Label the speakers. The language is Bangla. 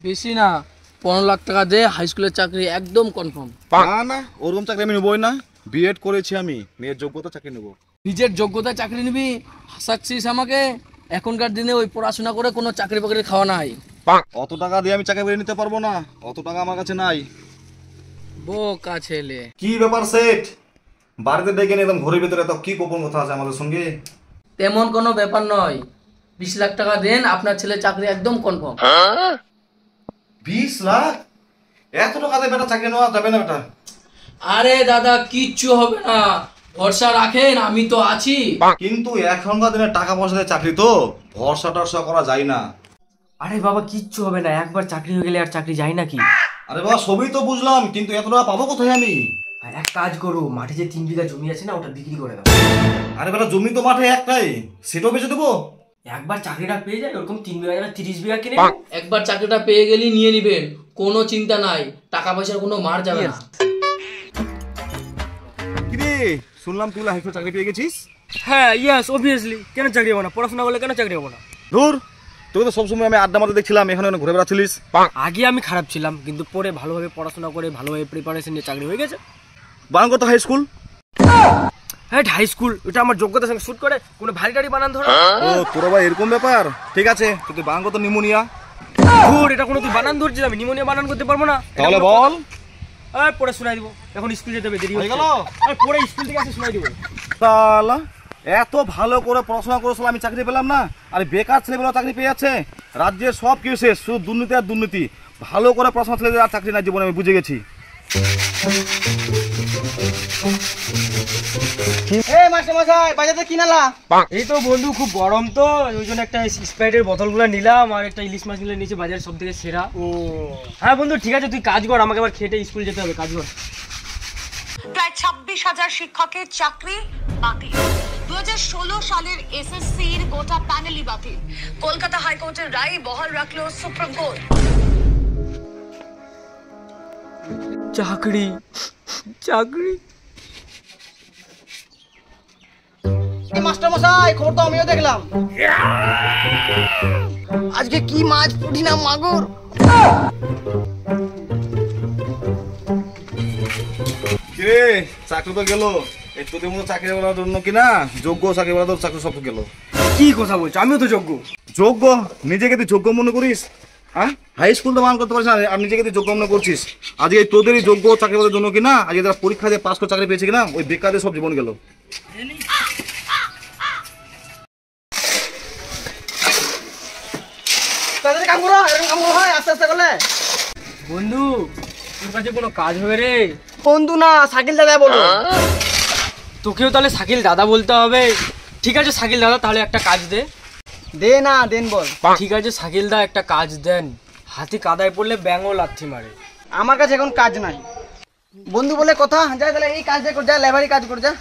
Speaker 1: বেশি না, 15 লাখ টাকা দে, হাই স্কুলের চাকরি একদম কনফার্ম।
Speaker 2: না না, ওরকম চাকরি আমি নেবই না। বিএড করেছি আমি, নিজের যোগ্যতা চাকরি নেবো।
Speaker 1: নিজের যোগ্যতায় চাকরি নিবি? হাসাচ্ছিস আমাকে? এখনকার দিনে ওই পড়াশোনা করে কোনো চাকরি বাকরি খাওয়া নাই।
Speaker 2: অত টাকা দিয়ে আমি চাকরি বেরিয়ে নিতে পারবো না, অত টাকা আমার কাছে নাই।
Speaker 1: বোকা ছেলে।
Speaker 2: কি ব্যাপার সেট, বাড়িতে ডেকে নিয়ে একদম ঘরের ভিতরে তো কি গোপন কথা আছে আমাদের সঙ্গে?
Speaker 1: তেমন কোনো ব্যাপার নয়, 20 লাখ টাকা দেন, আপনার ছেলে চাকরি একদম কনফার্ম।
Speaker 2: 20 লাখ? এত টাকা দিয়ে বেটা চাকরি নেওয়া যাবে না বেটা।
Speaker 1: আরে দাদা কিচ্ছু হবে না, ভরসা রাখেন, আমি তো আছি।
Speaker 2: কিন্তু এখনকার দিনে টাকা পয়সা দিয়ে চাকরি তো ভরসা টরসা করা যায় না।
Speaker 3: আরে বাবা কিচ্ছু হবে না, একবার চাকরি হয়ে গেলে আর চাকরি যায় নাকি?
Speaker 2: আরে বাবা সবই তো বুঝলাম, কিন্তু এত টাকা পাবো কোথায় আমি?
Speaker 3: আর এক কাজ করো, মাঠে যে 3 বিঘা জমি আছে না, ওটা বিক্রি করে দাও।
Speaker 2: আরে বেটা জমি তো মাঠে একটাই, সেটাও বেচে দেবো।
Speaker 3: একবার চাকরিটা পেয়ে যায়, ওরকম 3 বিঘা জায়গা 30 বিঘা কিনে
Speaker 1: একবার চাকরিটা পেয়ে গেলি নিয়ে নিবেন, কোনো চিন্তা নাই, টাকা পয়সার কোনো মার যাবে না।
Speaker 2: কিরে শুনলাম তুই হাই স্কুলে চাকরি পেয়ে গেছিস?
Speaker 3: হ্যাঁ ইয়েস অবভিয়াসলি, কেন চাকরি হবো না? পড়াশোনা করলে কেন চাকরি হবো না?
Speaker 2: ধুর, তোকে তো সবসময় আমি আড্ডা মারতে দেখছিলাম, এখানে ঘুরে বেড়াচ্ছিলিস।
Speaker 3: আগে আমি খারাপ ছিলাম, কিন্তু পরে ভালোভাবে পড়াশোনা করে ভালোভাবে প্রিপারেশন নিয়ে চাকরি হয়ে গেছে।
Speaker 2: বারাঙ্গত হাই স্কুল?
Speaker 3: হ্যাঁ হাই স্কুল, এটা আমার যোগ্যতার সঙ্গে শুট করে, কোনো ভারী টাড়ি বানান ধরো।
Speaker 2: ও তোর ভাই এরকম ব্যাপার? ঠিক আছে, তুই বারাঙ্গত নিমোনিয়া।
Speaker 3: ধুর, এটা কোনো তুই বানান ধরছিস, আমি নিমোনিয়া বানান করতে পারবো না।
Speaker 2: তাহলে বল।
Speaker 3: পরে শোনাই দিব, এখন স্কুল যেতে হবে, দেরি
Speaker 2: হয়ে
Speaker 3: হয়ে
Speaker 2: গেল।
Speaker 3: গেল। পরে স্কুল থেকে এসে শোনাই দিব।
Speaker 2: তাহলে এত ভালো করে পড়াশোনা করেছিল, আমি চাকরি পেলাম না, আর বেকার ছেলেগুলো চাকরি পেয়ে যাচ্ছে। রাজ্যের সব কিছু শেষ, শুধু দুর্নীতি আর দুর্নীতি। ভালো করে পড়াশোনা ছেলেদের আর চাকরি নাই জীবনে, আমি বুঝে গেছি।
Speaker 3: এই তো বন্ধু, খুব গরম তো, ওই জন্য একটা স্প্রাইটের বোতলগুলো নিলাম, আর একটা ইলিশ মাছ নিলে নিচে বাজারে সব থেকে সেরা। ও হ্যাঁ বন্ধু ঠিক আছে, তুই কাজ কর, আমাকে আবার খেটে স্কুল যেতে হবে, কাজ কর।
Speaker 4: প্রায় 26,000 শিক্ষকের চাকরি বাতিল। 2016 সালের এসএসসির গোটা প্যানেলই বাতিল। কলকাতা হাইকোর্টের রায় বহাল রাখলো সুপ্রিম কোর্ট।
Speaker 3: চাকরি চাকরি
Speaker 5: মাস্টার মশাই, খবর তো আমিও দেখলাম। আজকে কি মাছ, পুঁটি না মাগুর?
Speaker 2: কিরে চাকরি তো গেল, এই তোদের মতো চাকরি করার জন্য কিনা যোগ্য চাকরি করার চাকরি সব গেল।
Speaker 3: কি কথা বলছো? আমিও তো যোগ্য।
Speaker 2: যোগ্য? নিজেকে তুই যোগ্য মনে করিস? হ্যাঁ, হাই স্কুল তো মান করতে পারিস না, আর নিজেকে তুই যোগ্য মনে করছিস। আজকে এই তোদেরই যোগ্য চাকরি করার জন্য কিনা আজকে তারা পরীক্ষা দিয়ে পাস করে চাকরি পেয়েছে কিনা, ওই বেকারদের সব জীবন গেল।
Speaker 5: তাড়াতাড়ি কাম করো, এরকম কাম হয় আস্তে আস্তে করলে।
Speaker 3: বন্ধু তোর কাছে কোনো কাজ হবে রে?
Speaker 5: বন্ধু না, সাইকেল দাদা বলো।
Speaker 3: তোকেও তাহলে শাকিল দাদা বলতে হবে। ঠিক আছে শাকিল দাদা, তাহলে একটা কাজ দে।
Speaker 5: দে না, দেন বল।
Speaker 3: ঠিক আছে শাকিল দা, একটা কাজ দেন। হাতি কাদায় পড়লে ব্যাঙও লাথি মারে।
Speaker 5: আমার কাছে এখন কাজ নাই। বন্ধু বলে কথা, যা তাহলে এই কাজ কর, যা লেবারি কাজ কর, যা।